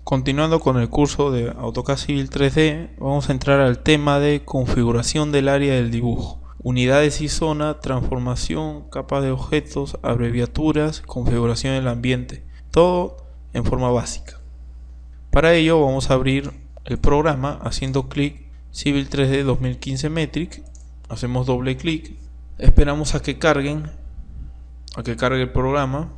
Continuando con el curso de AutoCAD Civil 3D, vamos a entrar al tema de configuración del área del dibujo. Unidades y zona, transformación, capas de objetos, abreviaturas, configuración del ambiente. Todo en forma básica. Para ello vamos a abrir el programa haciendo clic Civil 3D 2015 Metric. Hacemos doble clic. Esperamos a que cargue el programa.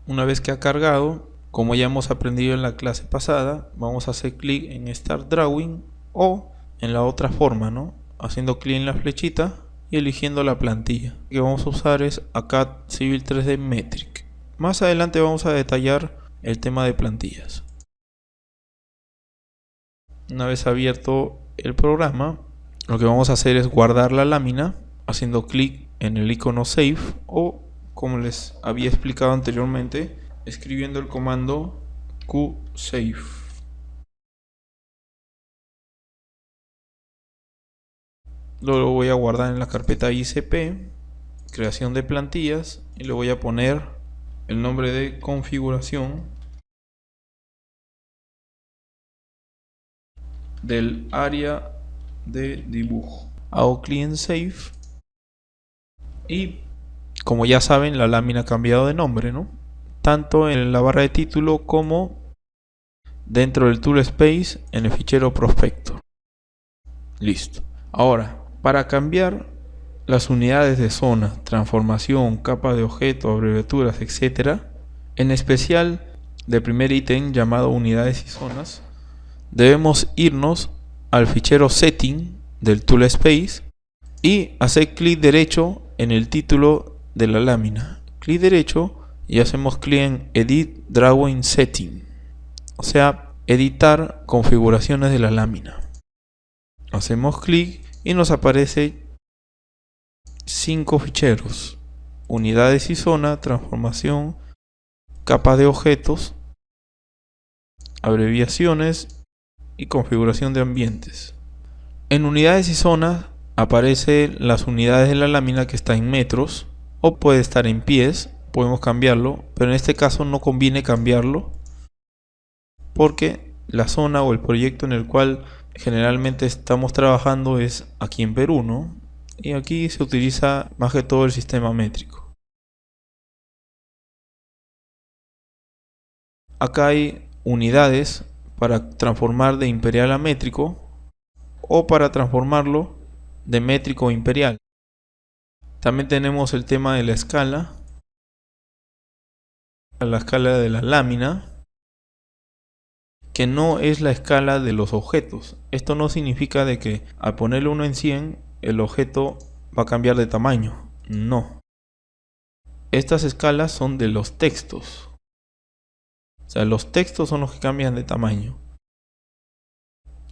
Una vez que ha cargado, como ya hemos aprendido en la clase pasada, vamos a hacer clic en Start Drawing o en la otra forma, haciendo clic en la flechita y eligiendo la plantilla. Lo que vamos a usar es AutoCAD Civil 3D Metric. Más adelante vamos a detallar el tema de plantillas. Una vez abierto el programa, lo que vamos a hacer es guardar la lámina haciendo clic en el icono Save o, como les había explicado anteriormente, escribiendo el comando qsave. Luego lo voy a guardar en la carpeta ICP, creación de plantillas, y le voy a poner el nombre de configuración del área de dibujo. Hago clic en Save y, como ya saben, la lámina ha cambiado de nombre, tanto en la barra de título como dentro del Tool Space en el fichero Prospector. Listo. Ahora, para cambiar las unidades de zona, transformación, capa de objeto, abreviaturas, etc., en especial del primer ítem llamado unidades y zonas, debemos irnos al fichero Setting del Tool Space y hacer clic derecho en el título de la lámina. Clic derecho y hacemos clic en Edit Drawing Setting, o sea, editar configuraciones de la lámina. Hacemos clic y nos aparece 5 ficheros: unidades y zona, transformación, capas de objetos, abreviaciones y configuración de ambientes. En unidades y zonas aparecen las unidades de la lámina que está en metros o puede estar en pies. Podemos cambiarlo, pero en este caso no conviene cambiarlo porque la zona o el proyecto en el cual generalmente estamos trabajando es aquí en Perú, y aquí se utiliza más que todo el sistema métrico. Acá hay unidades para transformar de imperial a métrico o para transformarlo de métrico a imperial. También tenemos el tema de la escala de la lámina, que no es la escala de los objetos. Esto no significa de que al ponerle 1 en 100 el objeto va a cambiar de tamaño. No. Estas escalas son de los textos. O sea, los textos son los que cambian de tamaño.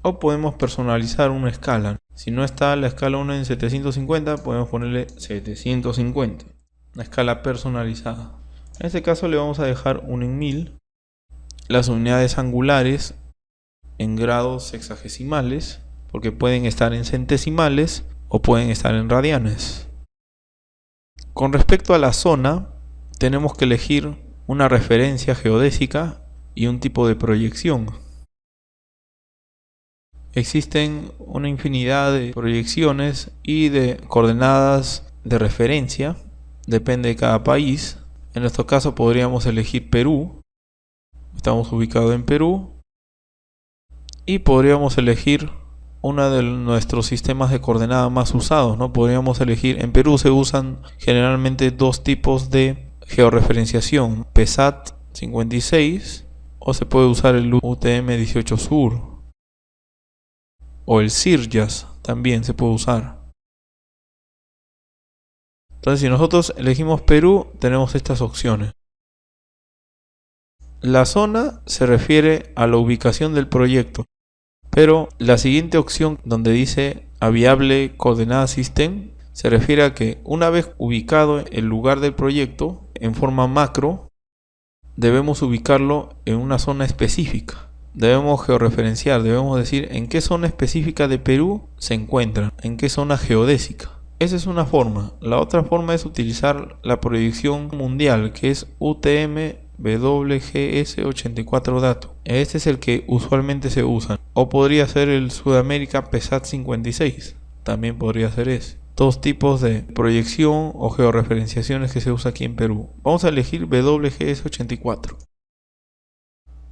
O podemos personalizar una escala. Si no está la escala 1 en 750, podemos ponerle 750. Una escala personalizada. En este caso le vamos a dejar 1 en 1000. Las unidades angulares en grados sexagesimales, porque pueden estar en centesimales o pueden estar en radianes. Con respecto a la zona, tenemos que elegir una referencia geodésica y un tipo de proyección. Existen una infinidad de proyecciones y de coordenadas de referencia, depende de cada país. En nuestro caso podríamos elegir Perú. Estamos ubicados en Perú. Y podríamos elegir uno de nuestros sistemas de coordenadas más usados, Podríamos elegir, en Perú se usan generalmente dos tipos de georreferenciación: PESAT 56 o se puede usar el UTM 18 Sur. O el CIRJAS también se puede usar. Entonces, si nosotros elegimos Perú, tenemos estas opciones. La zona se refiere a la ubicación del proyecto, pero la siguiente opción, donde dice Variable Coordenada System, se refiere a que una vez ubicado el lugar del proyecto en forma macro, debemos ubicarlo en una zona específica. Debemos georreferenciar, debemos decir en qué zona específica de Perú se encuentran, en qué zona geodésica. Esa es una forma. La otra forma es utilizar la proyección mundial, que es UTM WGS84 Datum. Este es el que usualmente se usa. O podría ser el Sudamérica PSAT56. También podría ser ese. Dos tipos de proyección o georreferenciaciones que se usa aquí en Perú. Vamos a elegir WGS84.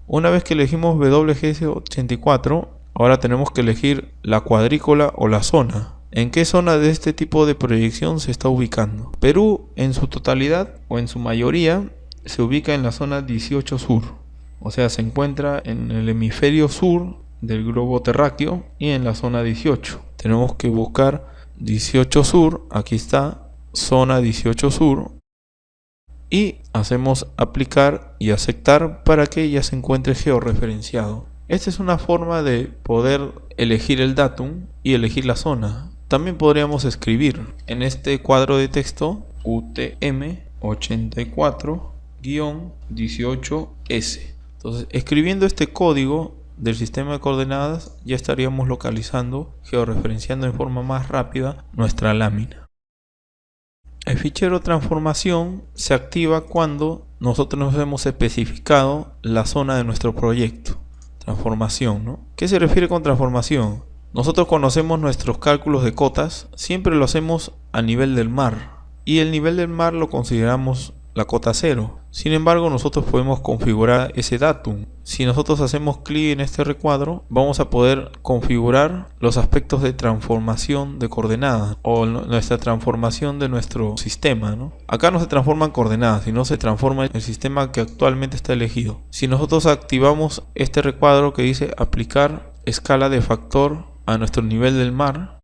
Una vez que elegimos WGS84, ahora tenemos que elegir la cuadrícula o la zona. ¿En qué zona de este tipo de proyección se está ubicando? Perú en su totalidad o en su mayoría se ubica en la zona 18 sur. O sea, se encuentra en el hemisferio sur del globo terráqueo y en la zona 18. Tenemos que buscar 18 sur, aquí está, zona 18 sur. Y hacemos aplicar y aceptar para que ya se encuentre georreferenciado. Esta es una forma de poder elegir el datum y elegir la zona. También podríamos escribir en este cuadro de texto UTM84-18S. Entonces, escribiendo este código del sistema de coordenadas, ya estaríamos localizando, georreferenciando en forma más rápida nuestra lámina. El fichero transformación se activa cuando nosotros nos hemos especificado la zona de nuestro proyecto. Transformación, ¿no? ¿Qué se refiere con transformación? Nosotros conocemos nuestros cálculos de cotas, siempre lo hacemos a nivel del mar. Y el nivel del mar lo consideramos la cota 0. Sin embargo, nosotros podemos configurar ese datum. Si nosotros hacemos clic en este recuadro, vamos a poder configurar los aspectos de transformación de coordenadas o nuestra transformación de nuestro sistema, ¿no? Acá no se transforman coordenadas, sino se transforma el sistema que actualmente está elegido. Si nosotros activamos este recuadro que dice aplicar escala de factor a nuestro nivel del mar,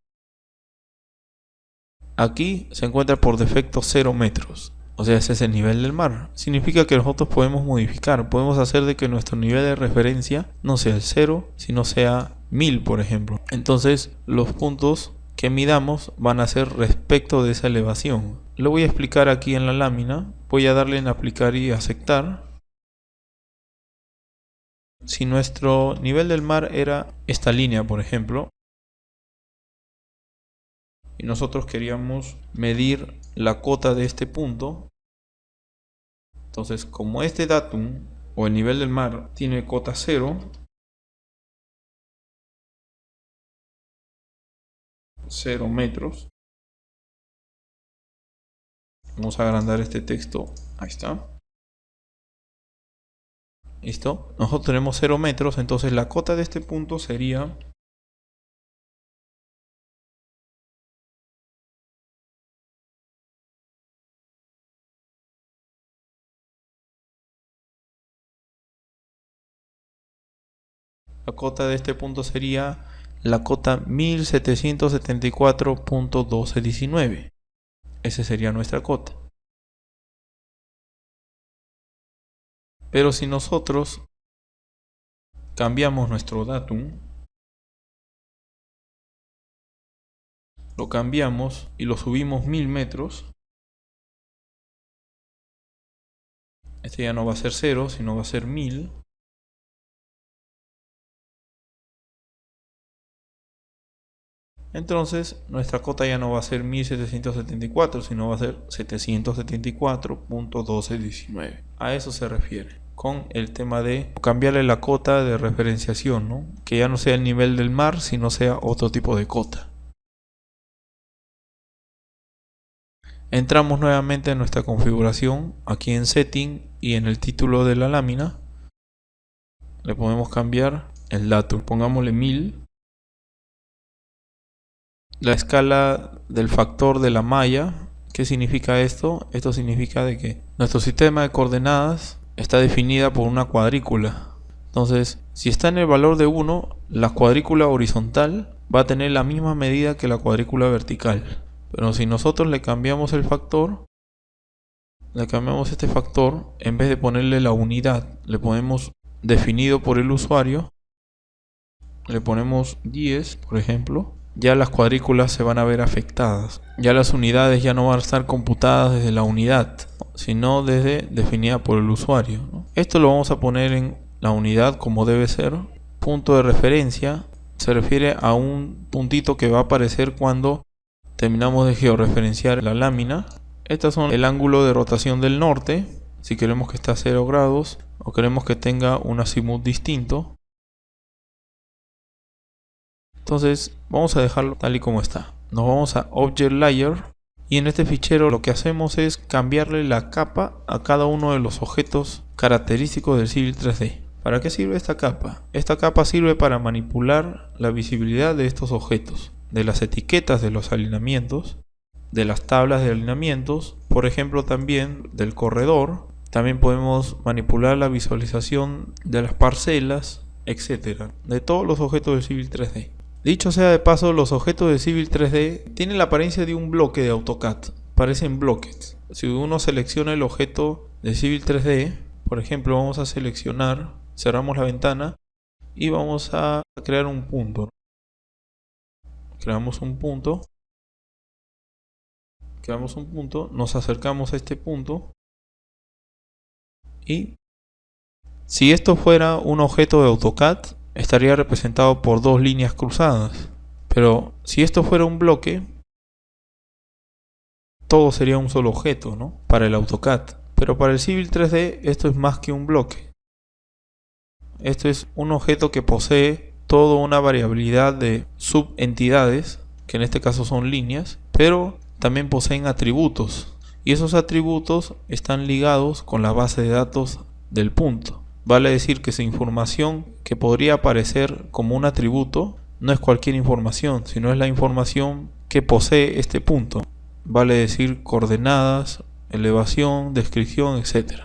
aquí se encuentra por defecto 0 metros. O sea, ese es el nivel del mar. Significa que nosotros podemos modificar, podemos hacer de que nuestro nivel de referencia no sea el 0, sino sea 1000, por ejemplo. Entonces, los puntos que midamos van a ser respecto de esa elevación. Lo voy a explicar aquí en la lámina. Voy a darle en aplicar y aceptar. Si nuestro nivel del mar era esta línea, por ejemplo, y nosotros queríamos medir la cota de este punto, entonces como este datum o el nivel del mar tiene cota 0, 0 metros, vamos a agrandar este texto, ahí está, listo, nosotros tenemos 0 metros, entonces la cota de este punto sería la cota de este punto sería la cota 1774.1219. Esa sería nuestra cota. Pero si nosotros cambiamos nuestro datum, lo cambiamos y lo subimos 1000 metros, este ya no va a ser 0, sino va a ser 1000. Entonces nuestra cota ya no va a ser 1774, sino va a ser 774.1219. A eso se refiere con el tema de cambiarle la cota de referenciación, ¿no? Que ya no sea el nivel del mar, sino sea otro tipo de cota. Entramos nuevamente en nuestra configuración, aquí en Setting y en el título de la lámina. Le podemos cambiar el datum, pongámosle 1000. La escala del factor de la malla, ¿qué significa esto? Esto significa de que nuestro sistema de coordenadas está definida por una cuadrícula. Entonces, si está en el valor de 1, la cuadrícula horizontal va a tener la misma medida que la cuadrícula vertical. Pero si nosotros le cambiamos el factor, le cambiamos este factor, en vez de ponerle la unidad, le ponemos definido por el usuario, le ponemos 10, por ejemplo, ya las cuadrículas se van a ver afectadas. Ya las unidades ya no van a estar computadas desde la unidad, sino desde definida por el usuario, ¿no? Esto lo vamos a poner en la unidad como debe ser. Punto de referencia se refiere a un puntito que va a aparecer cuando terminamos de georreferenciar la lámina. Estas son el ángulo de rotación del norte, si queremos que esté a 0 grados o queremos que tenga un azimuth distinto. Entonces vamos a dejarlo tal y como está. Nos vamos a Object Layer y en este fichero lo que hacemos es cambiarle la capa a cada uno de los objetos característicos del Civil 3D. ¿Para qué sirve esta capa? Esta capa sirve para manipular la visibilidad de estos objetos, de las etiquetas de los alineamientos, de las tablas de alineamientos, por ejemplo también del corredor. También podemos manipular la visualización de las parcelas, etcétera, de todos los objetos del Civil 3D. Dicho sea de paso, los objetos de Civil 3D tienen la apariencia de un bloque de AutoCAD, parecen bloques. Si uno selecciona el objeto de Civil 3D, por ejemplo, vamos a seleccionar, cerramos la ventana y vamos a crear un punto. Creamos un punto, nos acercamos a este punto y si esto fuera un objeto de AutoCAD, estaría representado por dos líneas cruzadas. Pero si esto fuera un bloque, todo sería un solo objeto, ¿no? Para el AutoCAD. Pero para el Civil 3D esto es más que un bloque. Esto es un objeto que posee toda una variabilidad de subentidades, que en este caso son líneas, pero también poseen atributos. Y esos atributos están ligados con la base de datos del punto. Vale decir que esa información que podría aparecer como un atributo no es cualquier información, sino es la información que posee este punto. Vale decir coordenadas, elevación, descripción, etc.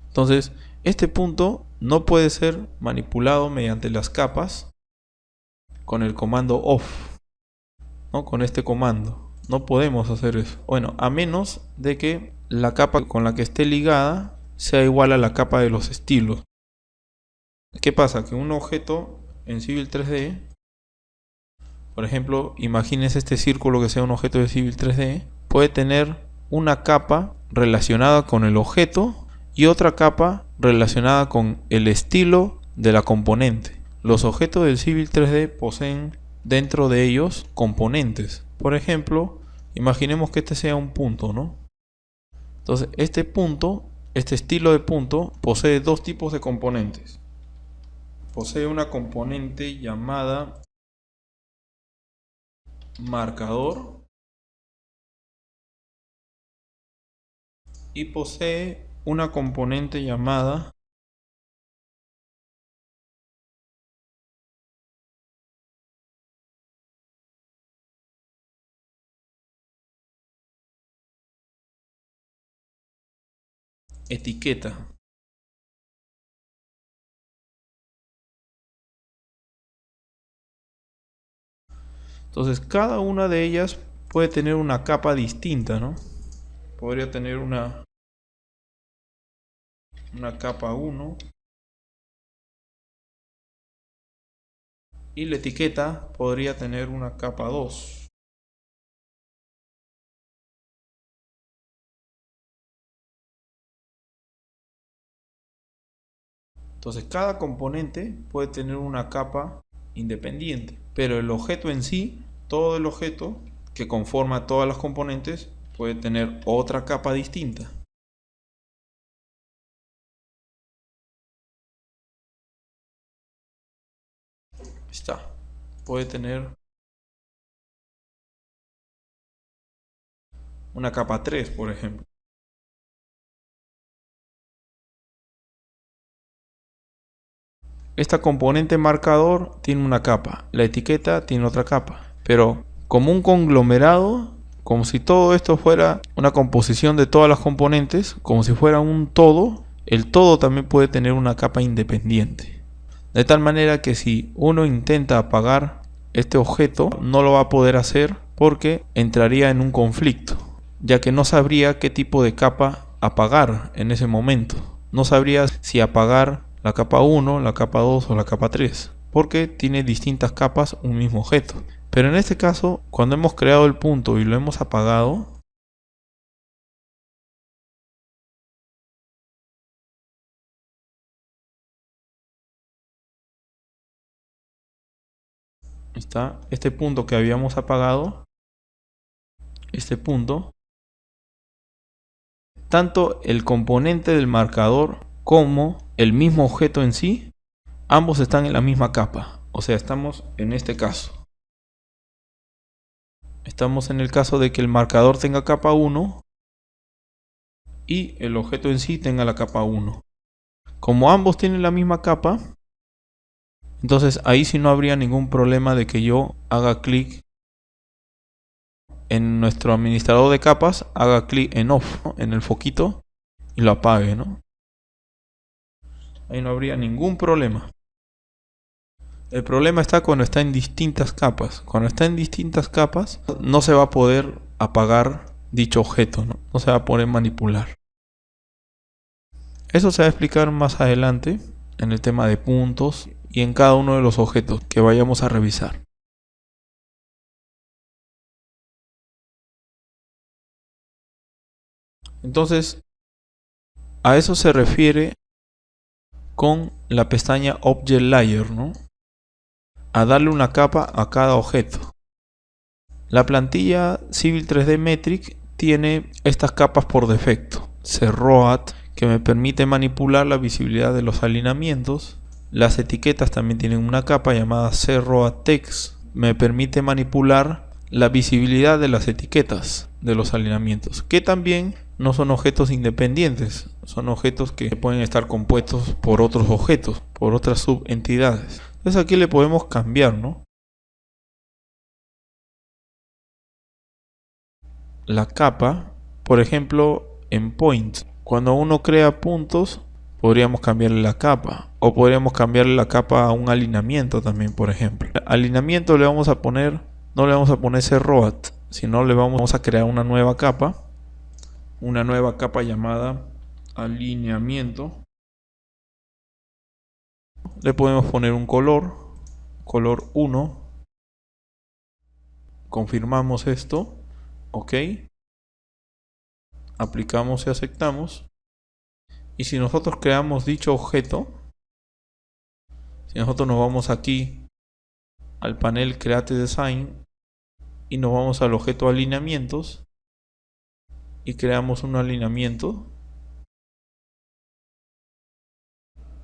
Entonces, este punto no puede ser manipulado mediante las capas con el comando off, ¿no? Con este comando. No podemos hacer eso. Bueno, a menos de que la capa con la que esté ligada sea igual a la capa de los estilos. ¿Qué pasa? Que un objeto en Civil 3D, por ejemplo, imagínense este círculo que sea un objeto de Civil 3D, puede tener una capa relacionada con el objeto y otra capa relacionada con el estilo de la componente. Los objetos del Civil 3D poseen dentro de ellos componentes. Por ejemplo, imaginemos que este sea un punto, ¿no? Entonces, este punto, este estilo de punto, posee dos tipos de componentes. Posee una componente llamada marcador y posee una componente llamada etiqueta. Entonces cada una de ellas puede tener una capa distinta, ¿no? Podría tener una capa 1 y la etiqueta podría tener una capa 2. Entonces cada componente puede tener una capa independiente, pero el objeto en sí, todo el objeto que conforma todas las componentes, puede tener otra capa distinta. Está. Puede tener una capa 3, por ejemplo. Esta componente marcador tiene una capa, la etiqueta tiene otra capa, pero como un conglomerado, como si todo esto fuera una composición de todas las componentes, como si fuera un todo, el todo también puede tener una capa independiente. De tal manera que si uno intenta apagar este objeto, no lo va a poder hacer porque entraría en un conflicto, ya que no sabría qué tipo de capa apagar en ese momento. No sabría si apagar la capa 1, la capa 2 o la capa 3, porque tiene distintas capas un mismo objeto. Pero en este caso, cuando hemos creado el punto y lo hemos apagado, está este punto que habíamos apagado, este punto tanto el componente del marcador como el mismo objeto en sí, ambos están en la misma capa. O sea, estamos en este caso. Estamos en el caso de que el marcador tenga capa 1 y el objeto en sí tenga la capa 1. Como ambos tienen la misma capa, entonces ahí sí no habría ningún problema de que yo haga clic en nuestro administrador de capas, haga clic en off, ¿no?, en el foquito, y lo apague, ¿no? Ahí no habría ningún problema. El problema está cuando está en distintas capas. Cuando está en distintas capas, no se va a poder apagar dicho objeto, ¿no? No se va a poder manipular. Eso se va a explicar más adelante en el tema de puntos y en cada uno de los objetos que vayamos a revisar. Entonces, a eso se refiere con la pestaña Object Layer, ¿no? A darle una capa a cada objeto. La plantilla Civil 3D Metric tiene estas capas por defecto. CRoad, que me permite manipular la visibilidad de los alineamientos. Las etiquetas también tienen una capa llamada CRoad Text. Me permite manipular la visibilidad de las etiquetas de los alineamientos, que también no son objetos independientes, son objetos que pueden estar compuestos por otros objetos, por otras subentidades. Entonces aquí le podemos cambiar, ¿no?, la capa. Por ejemplo, en Point, cuando uno crea puntos, podríamos cambiarle la capa, o podríamos cambiarle la capa a un alineamiento también. Por ejemplo, alineamiento le vamos a poner, no le vamos a poner CRoad, sino le vamos a crear una nueva capa llamada alineamiento. Le podemos poner un color 1, confirmamos esto, ok, aplicamos y aceptamos. Y si nosotros creamos dicho objeto, si nosotros nos vamos aquí al panel Create Design y nos vamos al objeto alineamientos y creamos un alineamiento,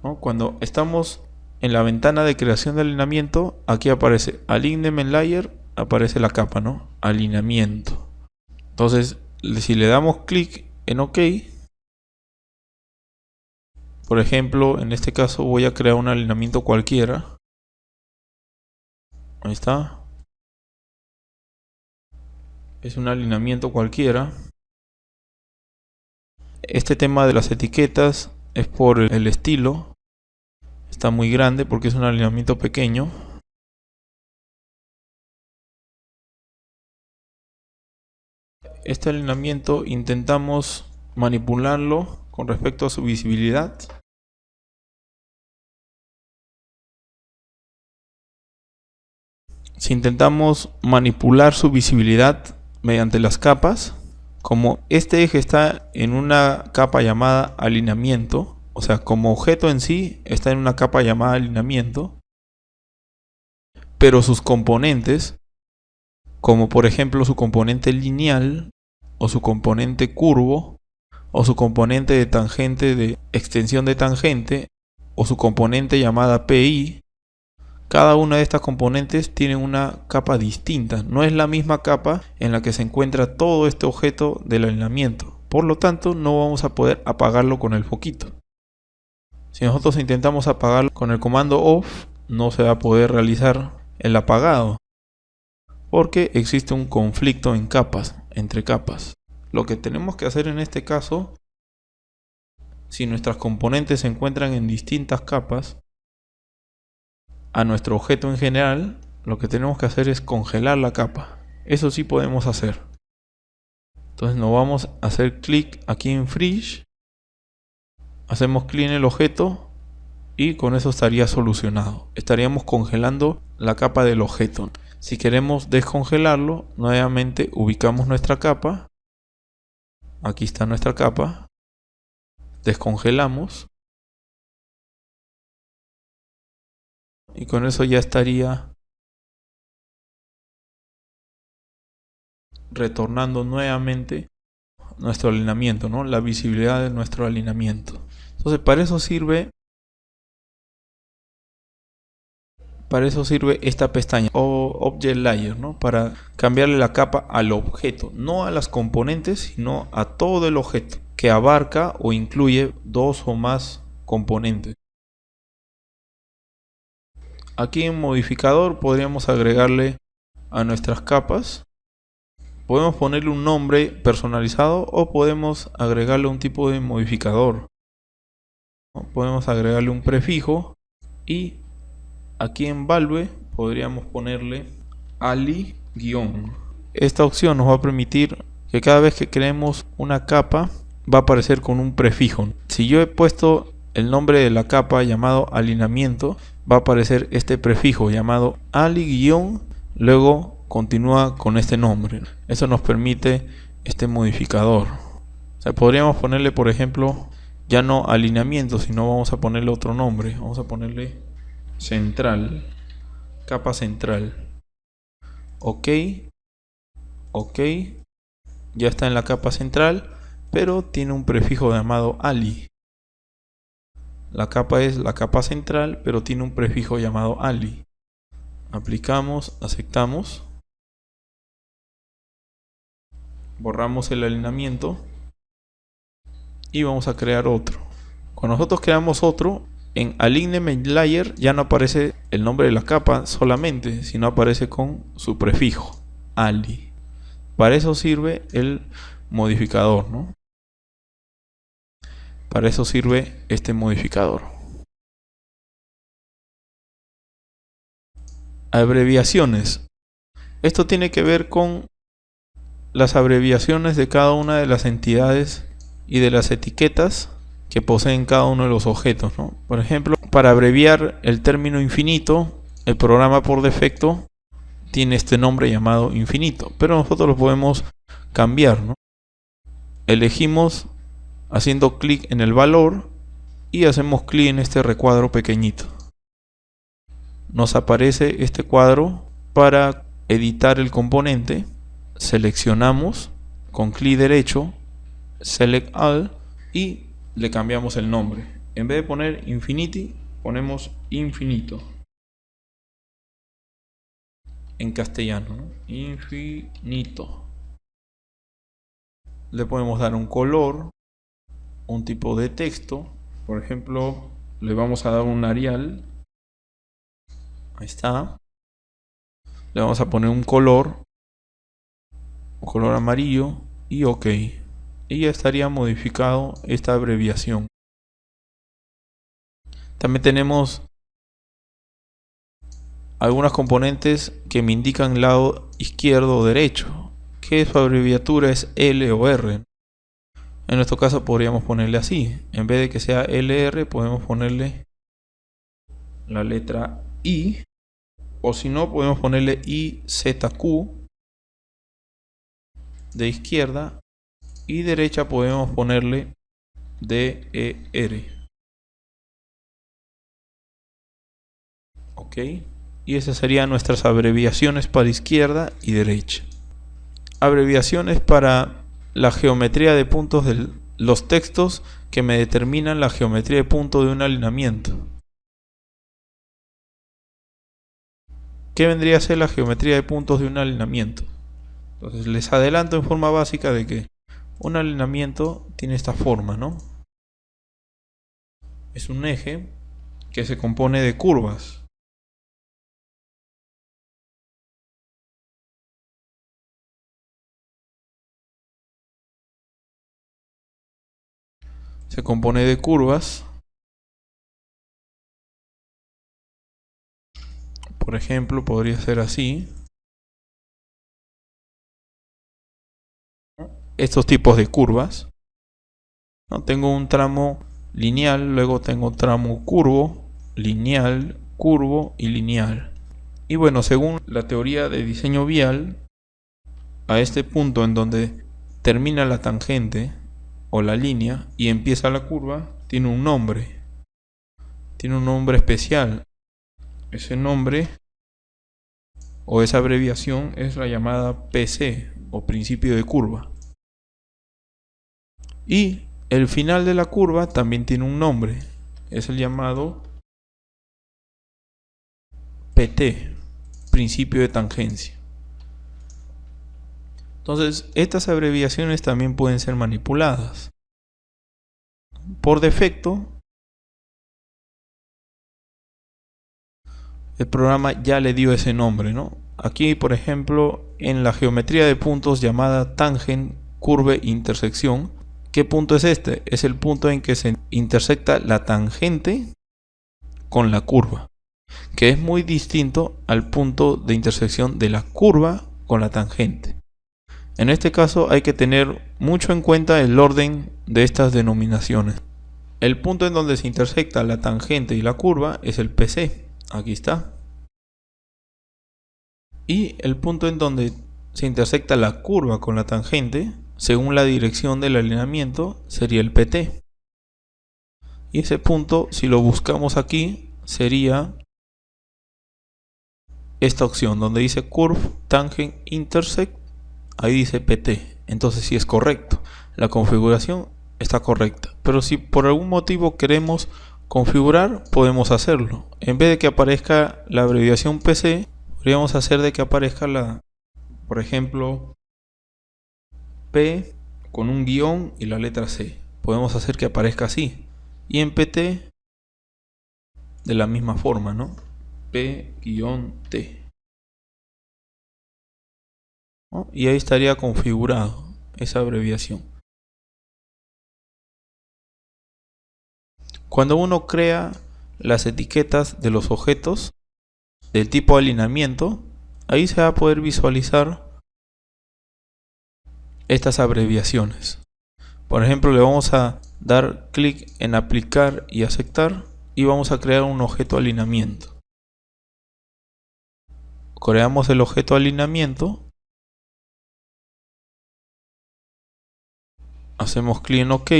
¿no?, cuando estamos en la ventana de creación de alineamiento, aquí aparece Alignment Layer, aparece la capa, ¿no?, alineamiento. Entonces, si le damos clic en OK, por ejemplo, en este caso voy a crear un alineamiento cualquiera. Ahí está. Es un alineamiento cualquiera. Este tema de las etiquetas es por el estilo. Está muy grande porque es un alineamiento pequeño. Este alineamiento intentamos manipularlo con respecto a su visibilidad. Si intentamos manipular su visibilidad mediante las capas, como este eje está en una capa llamada alineamiento, o sea, como objeto en sí está en una capa llamada alineamiento, pero sus componentes, como por ejemplo su componente lineal, o su componente curvo, o su componente de tangente de extensión de tangente, o su componente llamada PI, cada una de estas componentes tiene una capa distinta. No es la misma capa en la que se encuentra todo este objeto del alineamiento. Por lo tanto, no vamos a poder apagarlo con el foquito. Si nosotros intentamos apagarlo con el comando OFF, no se va a poder realizar el apagado, porque existe un conflicto en capas, entre capas. Lo que tenemos que hacer en este caso, si nuestras componentes se encuentran en distintas capas, a nuestro objeto en general, lo que tenemos que hacer es congelar la capa. Eso sí podemos hacer. Entonces nos vamos a hacer clic aquí en Freeze, hacemos clic en el objeto y con eso estaría solucionado. Estaríamos congelando la capa del objeto. Si queremos descongelarlo, nuevamente ubicamos nuestra capa. Aquí está nuestra capa. Descongelamos. Y con eso ya estaría retornando nuevamente nuestro alineamiento, ¿no? La visibilidad de nuestro alineamiento. Entonces para eso sirve esta pestaña o Object Layer, ¿no? Para cambiarle la capa al objeto, no a las componentes, sino a todo el objeto, que abarca o incluye dos o más componentes. Aquí en modificador podríamos agregarle a nuestras capas. Podemos ponerle un nombre personalizado o podemos agregarle un tipo de modificador. Podemos agregarle un prefijo y aquí en Valve podríamos ponerle ali-. Esta opción nos va a permitir que cada vez que creemos una capa va a aparecer con un prefijo. Si yo he puesto el nombre de la capa llamado alineamiento, va a aparecer este prefijo llamado ali-, luego continúa con este nombre. Eso nos permite este modificador. O sea, podríamos ponerle, por ejemplo, ya no alineamiento, sino vamos a ponerle otro nombre. Vamos a ponerle central, capa central. Ok, ya está en la capa central, pero tiene un prefijo llamado ali. La capa es la capa central, pero tiene un prefijo llamado ali. Aplicamos, aceptamos, borramos el alineamiento y vamos a crear otro. Cuando nosotros creamos otro, en Alignment Layer ya no aparece el nombre de la capa solamente, sino aparece con su prefijo ali. Para eso sirve el modificador, ¿no? Para eso sirve este modificador. Abreviaciones. Esto tiene que ver con las abreviaciones de cada una de las entidades y de las etiquetas que poseen cada uno de los objetos, ¿no? Por ejemplo, para abreviar el término infinito, el programa por defecto tiene este nombre llamado infinito, pero nosotros lo podemos cambiar, ¿no? Elegimos haciendo clic en el valor y hacemos clic en este recuadro pequeñito. Nos aparece este cuadro para editar el componente. Seleccionamos con clic derecho, Select All, y le cambiamos el nombre. En vez de poner Infinity, ponemos infinito. En castellano, ¿no? Infinito. Le podemos dar un color, un tipo de texto. Por ejemplo, le vamos a dar un Arial. Ahí está. Le vamos a poner un color amarillo y OK. Y ya estaría modificado esta abreviación. También tenemos algunas componentes que me indican lado izquierdo o derecho, que su abreviatura es L o R. En nuestro caso podríamos ponerle así. En vez de que sea LR, podemos ponerle la letra I. O si no, podemos ponerle IZQ de izquierda, y derecha podemos ponerle DER. OK. Y esas serían nuestras abreviaciones para izquierda y derecha. Abreviaciones para la geometría de puntos de los textos que me determinan la geometría de punto de un alineamiento. ¿Qué vendría a ser la geometría de puntos de un alineamiento? Entonces les adelanto en forma básica de que un alineamiento tiene esta forma, ¿no? Es un eje que se compone de curvas. Se compone de curvas. Por ejemplo, podría ser así. Estos tipos de curvas, ¿no? Tengo un tramo lineal, luego tengo tramo curvo, lineal, curvo y lineal. Y bueno, según la teoría de diseño vial, a este punto en donde termina la tangente o la línea y empieza la curva, tiene un nombre. Tiene un nombre especial. Ese nombre o esa abreviación es la llamada PC o principio de curva. Y el final de la curva también tiene un nombre, es el llamado PT, principio de tangencia. Entonces, estas abreviaciones también pueden ser manipuladas. Por defecto, el programa ya le dio ese nombre, ¿no? Aquí, por ejemplo, en la geometría de puntos llamada tangent, curve, intersección, ¿qué punto es este? Es el punto en que se intersecta la tangente con la curva, que es muy distinto al punto de intersección de la curva con la tangente. En este caso hay que tener mucho en cuenta el orden de estas denominaciones. El punto en donde se intersecta la tangente y la curva es el PC. Aquí está. Y el punto en donde se intersecta la curva con la tangente, según la dirección del alineamiento, sería el PT. Y ese punto, si lo buscamos aquí, sería esta opción donde dice Curve Tangent Intersect. Ahí dice PT. Entonces sí es correcto. La configuración está correcta. Pero si por algún motivo queremos configurar, podemos hacerlo. En vez de que aparezca la abreviación PC, podríamos hacer de que aparezca por ejemplo, P con un guión y la letra C. Podemos hacer que aparezca así. Y en PT de la misma forma, ¿no? P-T. ¿No? Y ahí estaría configurado esa abreviación. Cuando uno crea las etiquetas de los objetos del tipo alineamiento, ahí se va a poder visualizar estas abreviaciones. Por ejemplo, le vamos a dar clic en aplicar y aceptar y vamos a crear un objeto alineamiento. Creamos el objeto alineamiento, hacemos clic en OK,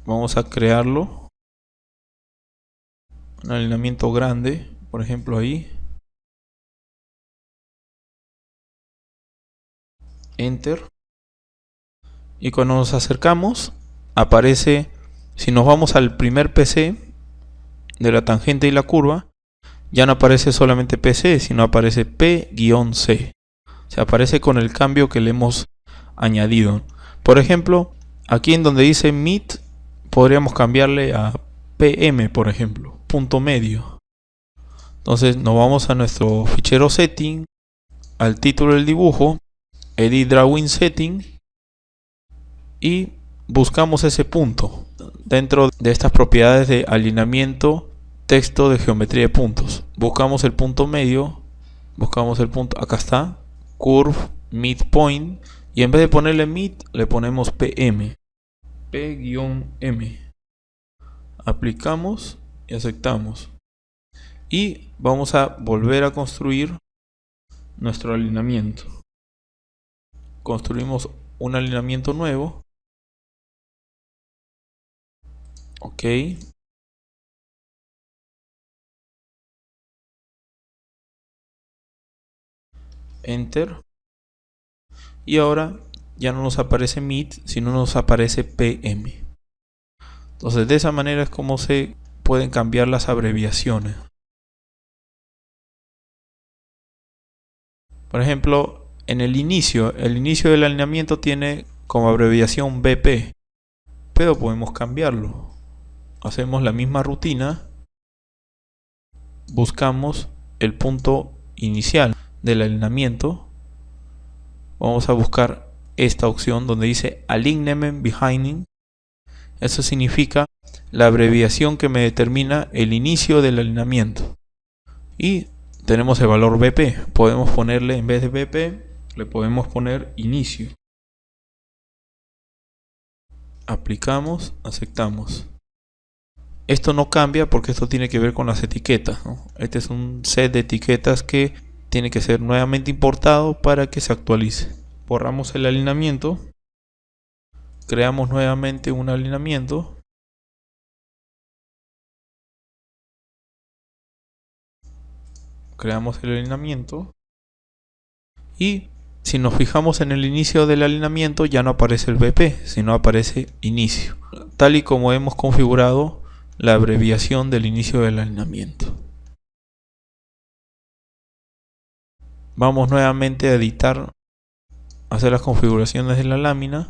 vamos a crearlo, un alineamiento grande, por ejemplo ahí, Enter, y cuando nos acercamos aparece, si nos vamos al primer PC de la tangente y la curva, ya no aparece solamente PC, sino aparece P-C. Se aparece con el cambio que le hemos añadido. Por ejemplo, aquí en donde dice Mid, podríamos cambiarle a PM, por ejemplo, punto medio. Entonces nos vamos a nuestro fichero setting, al título del dibujo, edit drawing setting, y buscamos ese punto dentro de estas propiedades de alineamiento, texto de geometría de puntos. Buscamos el punto medio, buscamos el punto, acá está, curve midpoint, y en vez de ponerle mid le ponemos PM, P-M. Aplicamos y aceptamos. Y vamos a volver a construir nuestro alineamiento. Construimos un alineamiento nuevo. Ok. Enter. Y ahora ya no nos aparece mid, sino nos aparece PM. Entonces de esa manera es como se pueden cambiar las abreviaciones. Por ejemplo, en el inicio del alineamiento tiene como abreviación BP, pero podemos cambiarlo. Hacemos la misma rutina, buscamos el punto inicial del alineamiento, vamos a buscar esta opción donde dice Alignment Behind. Eso significa la abreviación que me determina el inicio del alineamiento. Y tenemos el valor BP. Podemos ponerle, en vez de BP, le podemos poner inicio. Aplicamos, aceptamos. Esto no cambia porque esto tiene que ver con las etiquetas, ¿no? Este es un set de etiquetas que tiene que ser nuevamente importado para que se actualice. Borramos el alineamiento. Creamos nuevamente un alineamiento. Creamos el alineamiento. Y Si nos fijamos en el inicio del alineamiento, ya no aparece el BP, sino aparece inicio, tal y como hemos configurado la abreviación del inicio del alineamiento. Vamos nuevamente a editar, hacer las configuraciones de la lámina.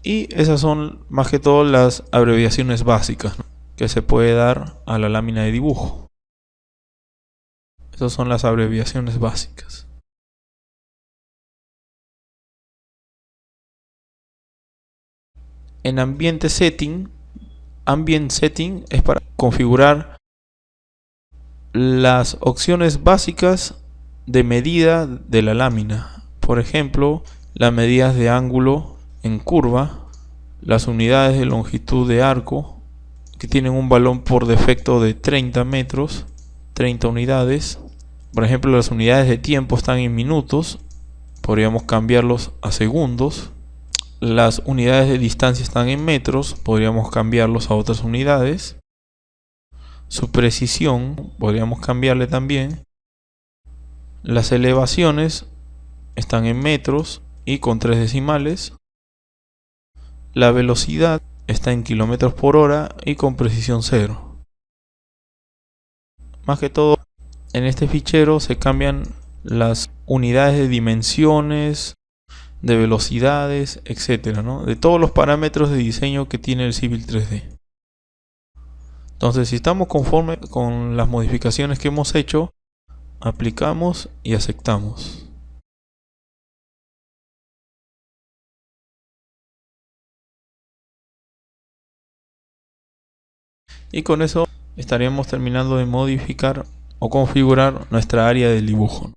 Y esas son más que todo las abreviaciones básicas, ¿no?, que se puede dar a la lámina de dibujo. Esas son las abreviaciones básicas. En Ambient Setting es para configurar las opciones básicas de medida de la lámina. Por ejemplo, las medidas de ángulo en curva, las unidades de longitud de arco, que tienen un valor por defecto de 30 metros, 30 unidades. Por ejemplo, las unidades de tiempo están en minutos, podríamos cambiarlos a segundos. Las unidades de distancia están en metros, podríamos cambiarlos a otras unidades. Su precisión, podríamos cambiarle también. Las elevaciones están en metros y con 3 decimales. La velocidad está en kilómetros por hora y con precisión 0. Más que todo, en este fichero se cambian las unidades de dimensiones, de velocidades, etcétera, ¿no?, de todos los parámetros de diseño que tiene el Civil 3D. Entonces, si estamos conformes con las modificaciones que hemos hecho, aplicamos y aceptamos. Y con eso estaríamos terminando de modificar o configurar nuestra área del dibujo.